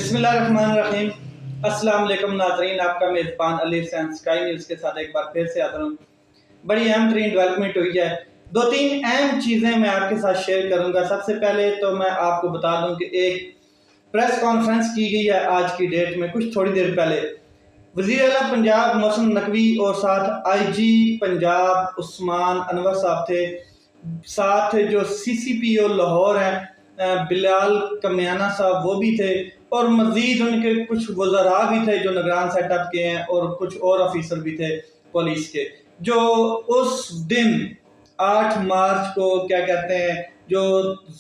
बिस्मिल्लाहिर्रहमानिर्रहीम। अस्सलाम वालेकुम नाज़रीन, आपका मेज़बान अली हुसैन स्काई न्यूज़ के साथ एक बार फिर से आता हूँ। बड़ी अहम तरीन डेवलपमेंट हुई है। दो तीन अहम चीज़ें मैं आपके साथ शेयर करूँगा। सबसे पहले तो मैं आपको बता दूँ कि एक प्रेस कॉन्फ्रेंस की गई है आज की डेट में, कुछ थोड़ी देर पहले। वज़ीर आला पंजाब मोहसिन नकवी और साथ IG पंजाब उस्मान अनवर साहब थे, साथ जो CCPO लाहौर हैं बिलाल कमियाना साहब वो भी थे, और मजीद उनके कुछ वज़रा भी थे जो निगरान सेटअप के हैं, और कुछ और ऑफिसर भी थे पुलिस के, जो उस दिन 8 मार्च को क्या कहते हैं जो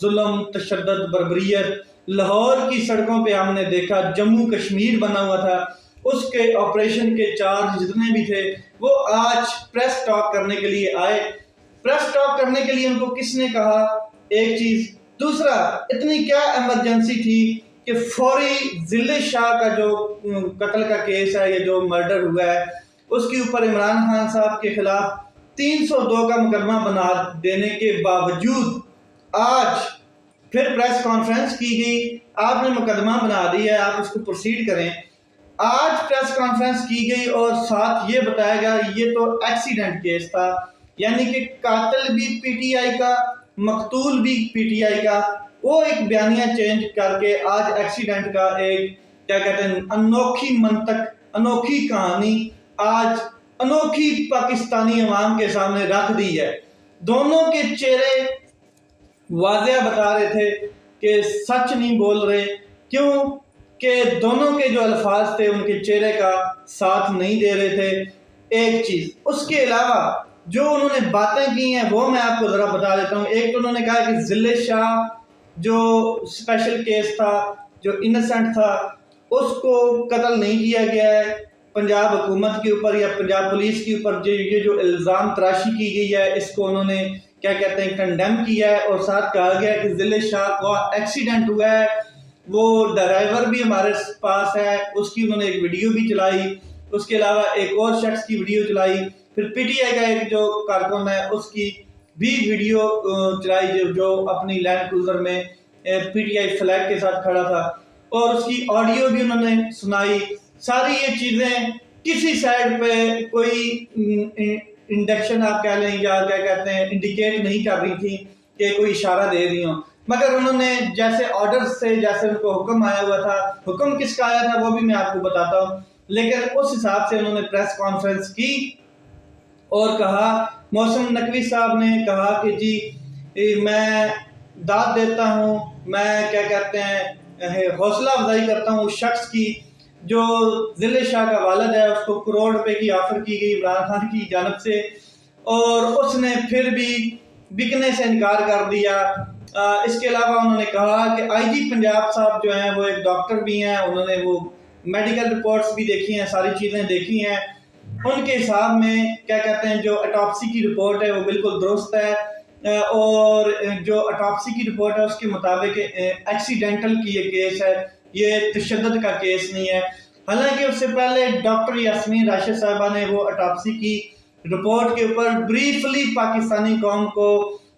जुल्म तशद्दुद बर्बरियत लाहौर की सड़कों पे हमने देखा, जम्मू कश्मीर बना हुआ था, उसके ऑपरेशन के चार्ज जितने भी थे वो आज प्रेस टॉक करने के लिए आए। प्रेस टॉक करने के लिए उनको किसने कहा? एक चीज। दूसरा, इतनी क्या इमरजेंसी थी कि फौरी जिले शाह का जो कत्ल का केस है, ये जो मर्डर हुआ है, उसके ऊपर इमरान खान साहब के खिलाफ 302 का मुकदमा बना देने के बावजूद आज फिर प्रेस कॉन्फ्रेंस की गई। आपने मुकदमा बना दिया है, आप उसको प्रोसीड करें। आज प्रेस कॉन्फ्रेंस की गई और साथ ये बताया गया ये तो एक्सीडेंट केस था, यानी कि कातिल भी PTI का, मकतूल भी PTI का। वो एक बयानिया चेंज करके आज एक्सीडेंट का एक क्या कहते हैं अनोखी मंतक, अनोखी कहानी आज अनोखी पाकिस्तानी अवाम के सामने रख दी है। दोनों के चेहरे वाज़ेह बता रहे थे कि सच नहीं बोल रहे, क्यों कि दोनों के जो अल्फाज थे उनके चेहरे का साथ नहीं दे रहे थे। एक चीज, उसके अलावा जो उन्होंने बातें की हैं वो मैं आपको जरा बता देता हूँ। एक तो उन्होंने कहा कि जिले शाह जो स्पेशल केस था, जो इनोसेंट था, उसको कत्ल नहीं किया गया है। पंजाब हुकूमत के ऊपर या पंजाब पुलिस के ऊपर जो ये जो इल्ज़ाम तराशी की गई है, इसको उन्होंने क्या कहते हैं कंडेम किया है, और साथ कहा गया कि जिले शाह का एक्सीडेंट हुआ है, वो ड्राइवर भी हमारे पास है, उसकी उन्होंने एक वीडियो भी चलाई। उसके अलावा एक और शख्स की वीडियो चलाई, फिर PTI का एक जो कारकुन है उसकी भी वीडियो चलाई जो अपनी लैंड क्रूजर में PTI फ्लैग के साथ खड़ा था, और उसकी ऑडियो भी उन्होंने सुनाई। सारी ये चीज़ें किसी साइड पे कोई इंडक्शन आप कह लें या क्या कहते हैं इंडिकेट नहीं कर रही थी कि कोई इशारा दे रही हो, मगर उन्होंने जैसे ऑर्डर्स थे, जैसे उनको हुक्म आया हुआ था, हुक्म किसका आया था वो भी मैं आपको बताता हूँ, लेकिन उस हिसाब से उन्होंने प्रेस कॉन्फ्रेंस की और कहा, मोहसिन नकवी साहब ने कहा कि जी मैं दाद देता हूँ, मैं क्या कहते हैं हौसला अफजाई करता हूँ उस शख्स की जो जिले शाह का वालिद है, उसको करोड़ रुपए की ऑफर की गई इमरान खान की जानब से, और उसने फिर भी बिकने से इनकार कर दिया। इसके अलावा उन्होंने कहा कि IG पंजाब साहब जो हैं वो एक डॉक्टर भी हैं, उन्होंने वो मेडिकल रिपोर्ट्स भी देखी हैं, सारी चीज़ें देखी हैं। उनके हिसाब में क्या कहते हैं जो ऑटोप्सी की रिपोर्ट है वो बिल्कुल दुरुस्त है, और जो ऑटोप्सी की रिपोर्ट है उसके मुताबिक एक्सीडेंटल की ये केस है, ये तशद्दुद का केस नहीं है। हालांकि उससे पहले डॉक्टर यास्मीन राशिद साहिबा ने वो ऑटोप्सी की रिपोर्ट के ऊपर ब्रीफली पाकिस्तानी कौम को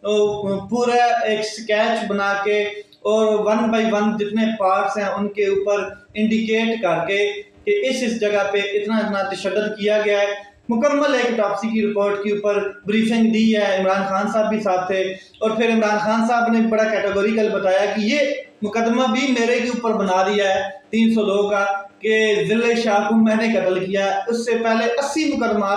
पूरा एक स्केच बना के और 1 बाय 1 जितने पार्ट्स हैं उनके ऊपर इंडिकेट करके कि इस जगह पे इतना इतना तशद्दुद किया गया है, मुकम्मल एक ऑटोप्सी की रिपोर्ट के ऊपर ब्रीफिंग दी है। इमरान खान साहब भी साथ थे, और फिर इमरान खान साहब ने बड़ा कैटेगोरिकल बताया कि ये मुकदमा भी मेरे के ऊपर बना दिया है 302 का, कि जिले शाह को मैंने कत्ल किया। उससे पहले 80 मुकदमा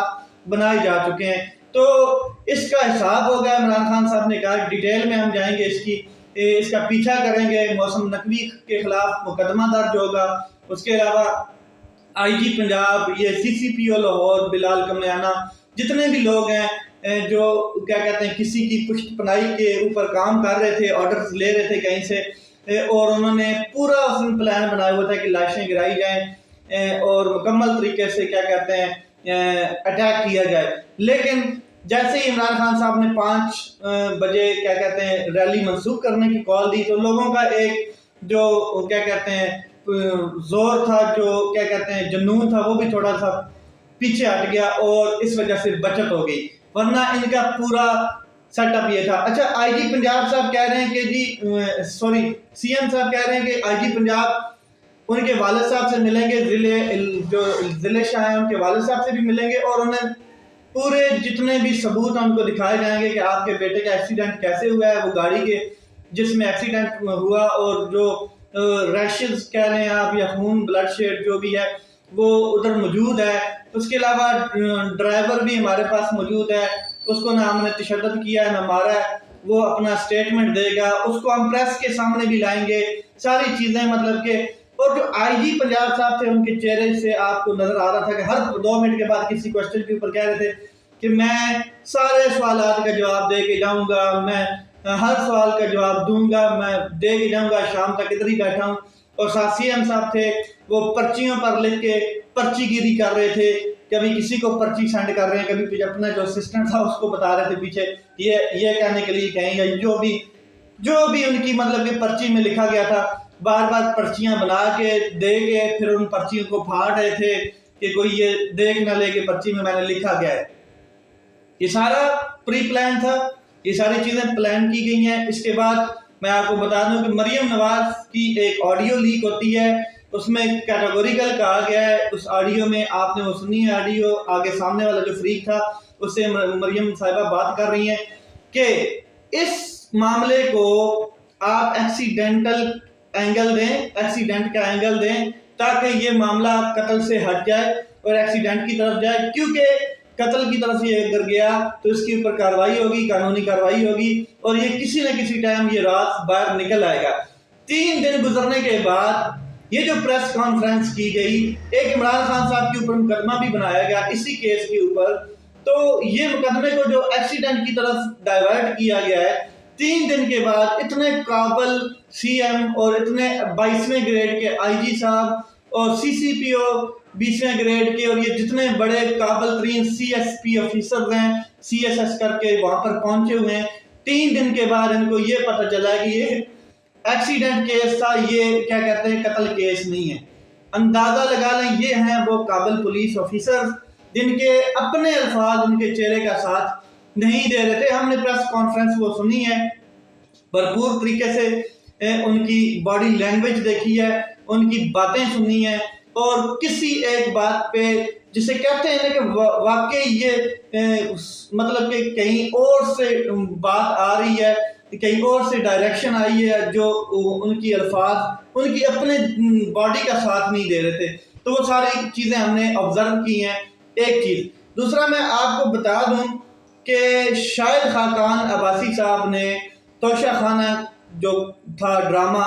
बनाए जा चुके हैं, तो इसका हिसाब होगा। इमरान खान साहब ने कहा डिटेल में हम जाएंगे, इसका पीछा करेंगे, मोहसिन नकवी के खिलाफ मुकदमा दर्ज होगा। उसके अलावा IG पंजाब, ये CCPO लाहौर, बिलाल कमियाना, जितने भी लोग हैं जो क्या कहते हैं किसी की पुष्टपनाही के ऊपर काम कर रहे थे, ऑर्डर्स ले रहे थे कहीं से, और उन्होंने पूरा उसमें प्लान बनाया हुआ था कि लाशें गिराई जाएं और मुकम्मल तरीके से क्या कहते हैं अटैक किया जाए। लेकिन जैसे ही इमरान खान साहब ने 5 बजे क्या कहते हैं रैली मंसूख करने की कॉल दी, तो लोगों का एक जो क्या कहते हैं जोर था, जो क्या कहते हैं जुनून था, वो भी थोड़ा सा पीछे हट गया और इस वजह से बचत हो गई, वरना इनका पूरा सेटअप ये था। अच्छा, IG पंजाब साहब कह रहे हैं कि जी CM साहब कह रहे हैं कि IG पंजाब उनके वालिद साहब से मिलेंगे, ज़िले शाह हैं उनके वालिद साहब से भी मिलेंगे, और उन्हें पूरे जितने भी सबूत हैं उनको दिखाए जाएंगे कि आपके बेटे का एक्सीडेंट कैसे हुआ है, वो गाड़ी के जिसमें एक्सीडेंट हुआ और जो रैशेस कह लें आप या खून ब्लड शेड जो भी है वो उधर मौजूद है। उसके अलावा ड्राइवर भी हमारे पास मौजूद है, उसको ना हमने तशद्दुद किया है ना मारा है, वो अपना स्टेटमेंट देगा, उसको हम प्रेस के सामने भी लाएंगे, सारी चीज़ें मतलब के। और जो आईजी पंजाब साहब थे उनके चेहरे से आपको नजर आ रहा था कि हर 2 मिनट के बाद किसी क्वेश्चन के ऊपर कह रहे थे कि मैं सारे सवालात का जवाब दे के जाऊंगा, मैं हर सवाल का जवाब दूंगा, मैं दे के जाऊंगा, शाम तक इधर ही बैठा हूँ। और साथ सीएम साहब थे, वो पर्चियों पर लिख के पर्चीगिरी कर रहे थे, कभी किसी को पर्ची सेंड कर रहे हैं, कभी अपना जो असिस्टेंट था उसको बता रहे थे पीछे ये कहने के लिए कहें, या जो भी उनकी मतलब कि पर्ची में लिखा गया था, बार बार पर्चियां बना के दे के फिर उन पर्चियों को फाड़ रहे थे कि कोई ये देख ना ले कि पर्ची में मैंने लिखा गया है। ये सारा प्री प्लान था, ये सारी चीजें प्लान की गई हैं। इसके बाद मैं आपको बता दूं कि मरियम नवाज की एक ऑडियो लीक होती है, उसमें कैटेगोरिकल कहा गया है, उस ऑडियो में आपने वो सुनी है ऑडियो, आगे सामने वाला जो फ्रीक था उससे मरियम साहिबा बात कर रही हैं कि इस मामले को आप एक्सीडेंटल एंगल दें, एक्सीडेंट का एंगल दें ताकि ये मामला कत्ल से हट जाए और एक्सीडेंट की तरफ जाए, क्योंकि कत्ल की तरफ ये अगर गया तो इसके ऊपर कार्रवाई होगी, कानूनी कार्रवाई होगी और ये किसी न किसी टाइम ये रात बाहर निकल आएगा। 3 दिन गुजरने के बाद ये जो प्रेस कॉन्फ्रेंस की गई, एक इमरान खान साहब के ऊपर मुकदमा भी बनाया गया इसी केस के ऊपर, तो ये मुकदमे को जो एक्सीडेंट की तरफ डाइवर्ट किया गया है, 3 दिन के बाद इतने काबल सीएम और इतने 22वें ग्रेड के आईजी साहब और सीसीपीओ 20वें ग्रेड के और ये जितने बड़े काबल तरीन सीएसपी ऑफिसर्स हैं, सीएसएस करके वहां पर पहुंचे हुए हैं, 3 दिन के बाद इनको ये पता चला कि ये एक्सीडेंट केस था, ये क्या कहते हैं कत्ल केस नहीं है। अंदाजा लगा लें ये हैं वो काबल पुलिस ऑफिसर्स जिनके अपने अल्फाज उनके चेहरे का साथ नहीं दे रहे थे। हमने प्रेस कॉन्फ्रेंस वो सुनी है, भरपूर तरीके से उनकी बॉडी लैंग्वेज देखी है, उनकी बातें सुनी है और किसी एक बात पे जिसे कहते हैं कि वाकई ये मतलब कि कहीं और से बात आ रही है, कहीं और से डायरेक्शन आई है, जो उनकी अल्फाज उनकी अपने बॉडी का साथ नहीं दे रहे थे। तो वो सारी चीज़ें हमने ऑब्जर्व की हैं। एक चीज़, दूसरा मैं आपको बता दूं कि शाहिद खाकान अब्बासी साहब ने तोशा खाना जो था ड्रामा,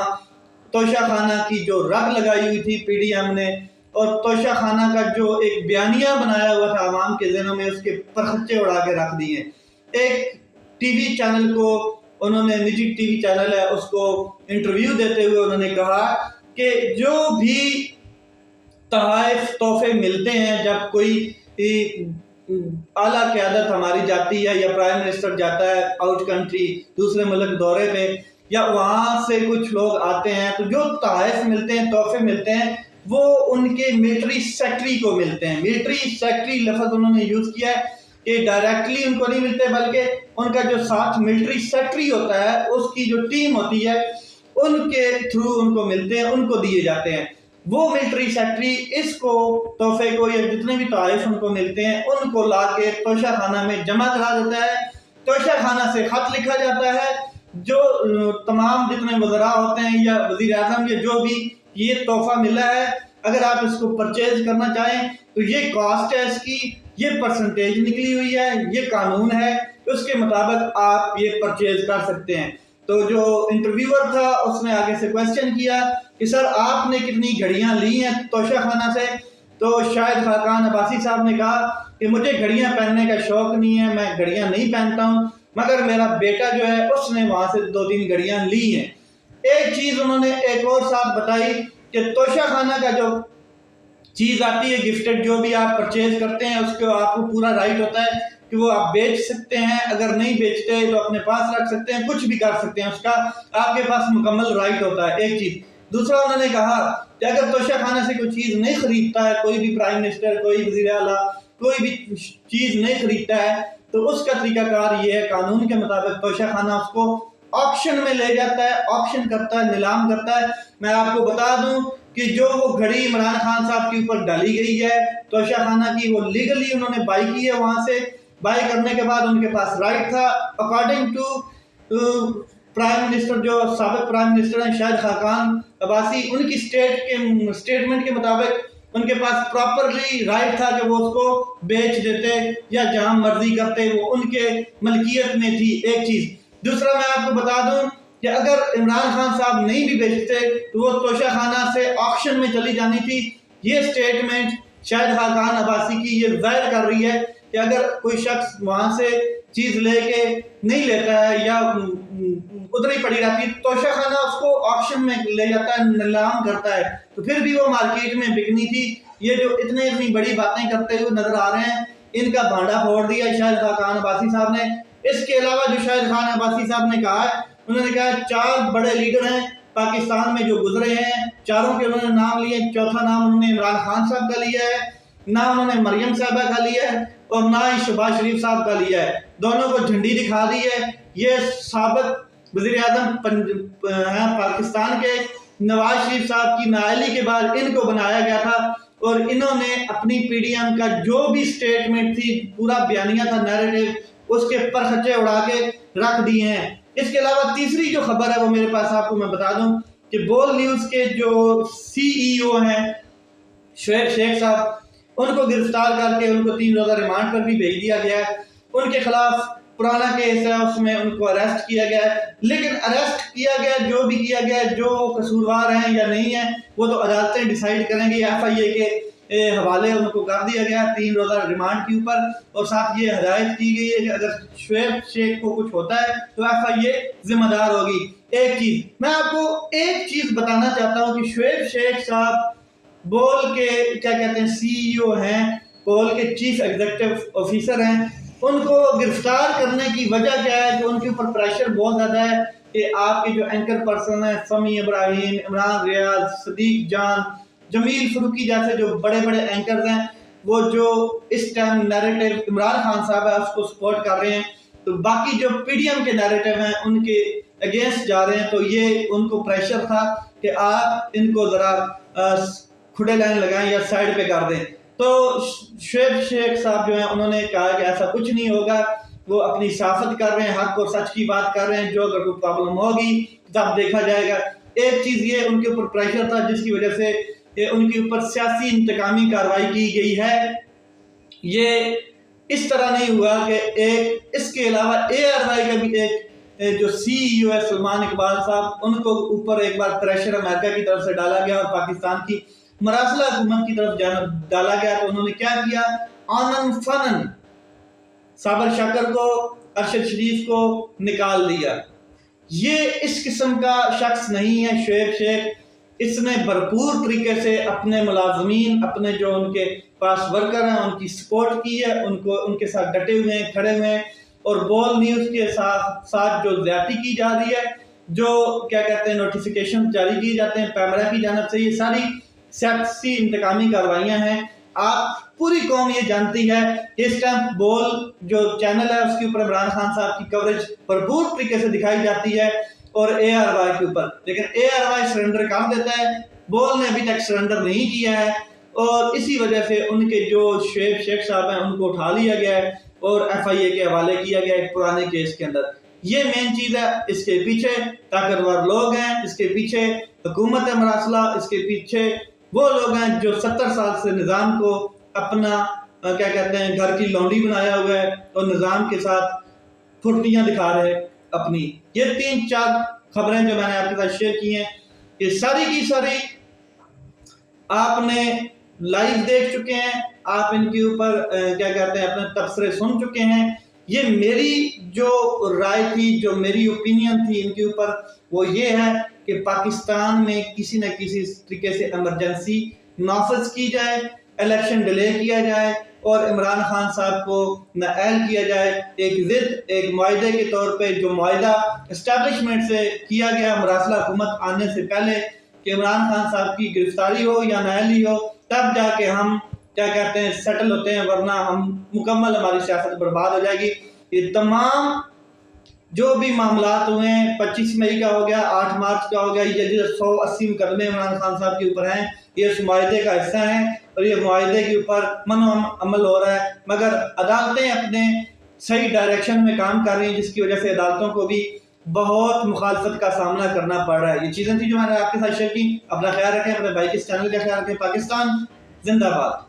तोशा खाना की जो रग लगाई हुई थी पीडीएम ने और तोशा खाना का जो एक बयानिया बनाया हुआ था आवाम के ज़हनों में, उसके परखच्चे उड़ा के रख दिए। एक टीवी चैनल को उन्होंने, निजी टीवी चैनल है, उसको इंटरव्यू देते हुए उन्होंने कहा कि जो भी तोहफे तोहफे मिलते हैं जब कोई आला क़यादत हमारी जाती है या प्राइम मिनिस्टर जाता है आउट कंट्री दूसरे मुल्क दौरे पे या वहाँ से कुछ लोग आते हैं, तो जो तोहफे मिलते हैं, तोहफे मिलते हैं, वो उनके मिलिट्री सेक्रेटरी को मिलते हैं। मिलिट्री सेक्रेटरी लफ्ज़ उन्होंने यूज़ किया है कि डायरेक्टली उनको नहीं मिलते, बल्कि उनका जो साथ मिलिट्री सेक्रेटरी होता है उसकी जो टीम होती है उनके थ्रू उनको मिलते हैं, उनको दिए जाते हैं। वो मिलिट्री सेक्रेटरी इसको तोहफे को या जितने भी तोहफे उनको मिलते हैं उनको ला के तोशा खाना में जमा करा देता है। तोशा खाना से खत लिखा जाता है, जो तमाम जितने वज़रा होते हैं या वज़ीर आज़म या जो भी ये तोहफा मिला है, अगर आप इसको परचेज करना चाहें तो ये कॉस्ट है इसकी, ये परसेंटेज निकली हुई है, ये कानून है, उसके मुताबिक आप ये परचेज कर सकते हैं। तो जो इंटरव्यूअर था उसने आगे से क्वेश्चन किया कि सर आपने कितनी घड़ियां ली हैं तोशा खाना से? तो शाहिद खाकान अब्बासी साहब ने कहा कि मुझे घड़ियां पहनने का शौक नहीं है, मैं घड़ियां नहीं पहनता हूं, मगर मेरा बेटा जो है उसने वहां से 2-3 घड़ियां ली हैं। एक चीज उन्होंने एक और साथ बताई कि तोशा खाना का जो चीज आती है गिफ्टेड, जो भी आप परचेज करते हैं उसको आपको पूरा राइट होता है कि वो आप बेच सकते हैं, अगर नहीं बेचते तो अपने पास रख सकते हैं, कुछ भी कर सकते हैं, उसका आपके पास मुकम्मल राइट होता है। एक चीज। दूसरा उन्होंने कहा कि अगर तोशा खाना से कोई चीज नहीं खरीदता है, कोई भी प्राइम मिनिस्टर, कोई वज़ीर आला कोई भी चीज नहीं खरीदता है, तो उसका तरीकाकार ये है कानून के मुताबिक तोशा खाना उसको ऑक्शन में ले जाता है, ऑक्शन करता है, नीलाम करता है। मैं आपको बता दूं कि जो वो घड़ी इमरान खान साहब के ऊपर डाली गई है तोशा खाना की, वो लीगली उन्होंने बाई की है। वहां से बाई करने के बाद उनके पास राइट था, अकॉर्डिंग टू प्राइम मिनिस्टर, जो साबिक प्राइम मिनिस्टर हैं शाहिद खाकान अब्बासी, उनकी स्टेटमेंट के मुताबिक उनके पास प्रॉपरली राइट था कि वो उसको बेच देते या जहां मर्जी करते, वो उनके मलकियत में थी। एक चीज। दूसरा, मैं आपको बता दूं कि अगर इमरान खान साहब नहीं भी बेचते तो वो तोशा खाना से ऑक्शन में चली जानी थी। ये स्टेटमेंट शाहिद खाकान अब्बासी की ये जाहिर कर रही है कि अगर कोई शख्स वहां से चीज लेके नहीं लेता है या उधर ही पड़ी रहती है, तोशा खाना उसको ऑक्शन में ले जाता है, नीलाम करता है, तो फिर भी वो मार्केट में बिकनी थी। ये जो इतनी बड़ी बातें करते हुए नजर आ रहे हैं, इनका भांडा फोड़ दिया शाहिद खाकान अब्बासी साहब ने। इसके अलावा जो शाहिद खान अब्बासी साहब ने कहा है, उन्होंने कहा 4 बड़े लीडर हैं पाकिस्तान में जो गुजरे हैं, चारों के उन्होंने नाम लिए। चौथा नाम उन्होंने इमरान खान साहब का लिया है, ना उन्होंने मरियम साहबा का लिया है और ना ही शहबाज शरीफ साहब का लिया है। दोनों को झंडी दिखा दी है। ये साबिक वज़ीर आज़म पाकिस्तान के नवाज शरीफ साहब की नाअहली के बाद इनको बनाया गया था और इन्होंने अपनी पीडीएम का जो भी स्टेटमेंट थी, पूरा बयानिया था, नैरेटिव, उसके परखच्चे उड़ा के रख दिए हैं। इसके अलावा तीसरी जो खबर है वो मेरे पास आपको मैं बता दूं कि बोल न्यूज के जो सीईओ हैं शुएब शेख साहब, उनको गिरफ्तार करके उनको 3 रोजा रिमांड पर भी भेज दिया गया है। उनके खिलाफ पुराना केस है, उसमें उनको अरेस्ट किया गया है। लेकिन अरेस्ट किया गया, जो भी किया गया, जो कसूरवार हैं या नहीं है, वो तो अदालतें डिसाइड करेंगी। FIA के हवाले उनको कर दिया गया 3 रोजा रिमांड के ऊपर, और साथ ये हिदायत की गई है कि अगर शुएब शेख को कुछ होता है तो FIA जिम्मेदार होगी। एक चीज मैं आपको एक चीज बताना चाहता हूँ कि शुएब शेख साहब बोल के क्या कहते हैं CEO हैं, बोल के चीफ एग्जीक्यूटिव ऑफिसर हैं। उनको गिरफ्तार करने की वजह क्या है कि उनके ऊपर प्रेशर बहुत ज्यादा है कि आपके जो एंकर पर्सन है समी इब्राहिम, इमरान रियाज, सदीक जान, जमील फरूकी जैसे जो बड़े बड़े एंकर्स हैं, वो जो इस टाइम नैरेटिव इमरान खान साहब है उसको सपोर्ट कर रहे हैं, तो बाकी जो पीडीएम के नैरेटिव हैं उनके अगेंस्ट जा रहे हैं। तो ये उनको प्रेशर था कि आप इनको जरा खुडे लाइन लगाएं या साइड पे कर दें। तो शुएब शेख साहब जो है उन्होंने कहा कि ऐसा कुछ नहीं होगा, वो अपनी साफत कर रहे हैं, हक और सच की बात कर रहे हैं, जो अगर कोई प्रॉब्लम होगी तब देखा जाएगा। एक चीज ये उनके ऊपर प्रेशर था जिसकी वजह से उनके ऊपर सियासी इंतकामी कार्रवाई की गई है। ये इस तरह नहीं हुआ कि एक, इसके अलावा ARY का भी एक जो CEO है सलमान इकबाल साहब, उनको ऊपर एक बार प्रेशर अमेरिका की तरफ से डाला गया और पाकिस्तान की मरासला हुकूमत की तरफ डाला गया। तो उन्होंने क्या किया, आनन फनन साबर शक्कर को, अरशद शरीफ को निकाल दिया। ये इस किस्म का शख्स नहीं है शुएब शेख। इसने भरपूर तरीके से अपने मुलाजमीन, अपने जो उनके पास वर्कर हैं, उनकी सपोर्ट की है, उनको उनके साथ डटे हुए हैं, खड़े हुए हैं। और बोल न्यूज के साथ जो ज्यादती की जा रही है, जो क्या कहते हैं नोटिफिकेशन जारी किए जाते हैं पैमरा की जानब से, ये सारी सियासी इंतकामी कार्रवाइयां हैं। आप पूरी कौम ये जानती है इस टाइम बोल जो चैनल है उसके ऊपर इमरान खान साहब की कवरेज भरपूर तरीके से दिखाई जाती है और ARY के ऊपर, लेकिन ARY सरेंडर कर देता है, बोल ने अभी तक सरेंडर नहीं किया है। और इसी वजह से उनके जो शुएब शेख साहब हैं उनको उठा लिया गया है और FIA के हवाले किया गया एक पुराने केस के अंदर। ये मेन चीज है। इसके पीछे ताकतवर लोग हैं, इसके पीछे हुकूमत है मरासला, इसके पीछे वो लोग हैं जो 70 साल से निज़ाम को अपना क्या कहते हैं घर की लौंडी बनाया हुआ है और निज़ाम के साथ फुर्तियां दिखा रहे अपनी। ये 3-4 खबरें जो मैंने आपके साथ शेयर की हैं, ये सारी की सारी आपने लाइव देख चुके हैं, आप इनके ऊपर क्या कहते हैं अपने तबसरे सुन चुके हैं। ये मेरी जो राय थी, जो मेरी ओपिनियन थी इनके ऊपर, वो ये है कि पाकिस्तान में किसी न किसी तरीके से इमरजेंसी नाफिज की जाए, इलेक्शन डिले किया जाए और इमरान खान साहब को नाअहल किया जाए। एक जिद, एक मुआहदे के तौर पे जो मुआहदा इस्टेब्लिशमेंट से किया गया मरासला हुकूमत आने से पहले कि इमरान खान साहब की गिरफ्तारी हो या नाअहली हो, तब जाके हम क्या कहते हैं सेटल होते हैं, वरना हम मुकम्मल हमारी सियासत बर्बाद हो जाएगी। ये तमाम जो भी मामलात हुए हैं, 25 मई का हो गया, 8 मार्च का हो गया, ये जो 180 मुकदमे इमरान खान साहब के ऊपर हैं, ये उस मुआहदे का हिस्सा है और ये मुआहदे के ऊपर मनो अमल हो रहा है, मगर अदालतें अपने सही डायरेक्शन में काम कर रही हैं, जिसकी वजह से अदालतों को भी बहुत मुखालफत का सामना करना पड़ रहा है। ये चीज़ें थी जो मैंने आपके साथ शेयर की। अपना ख्याल रखें, अपने भाई के इस चैनल का ख्याल रखें। पाकिस्तान जिंदाबाद।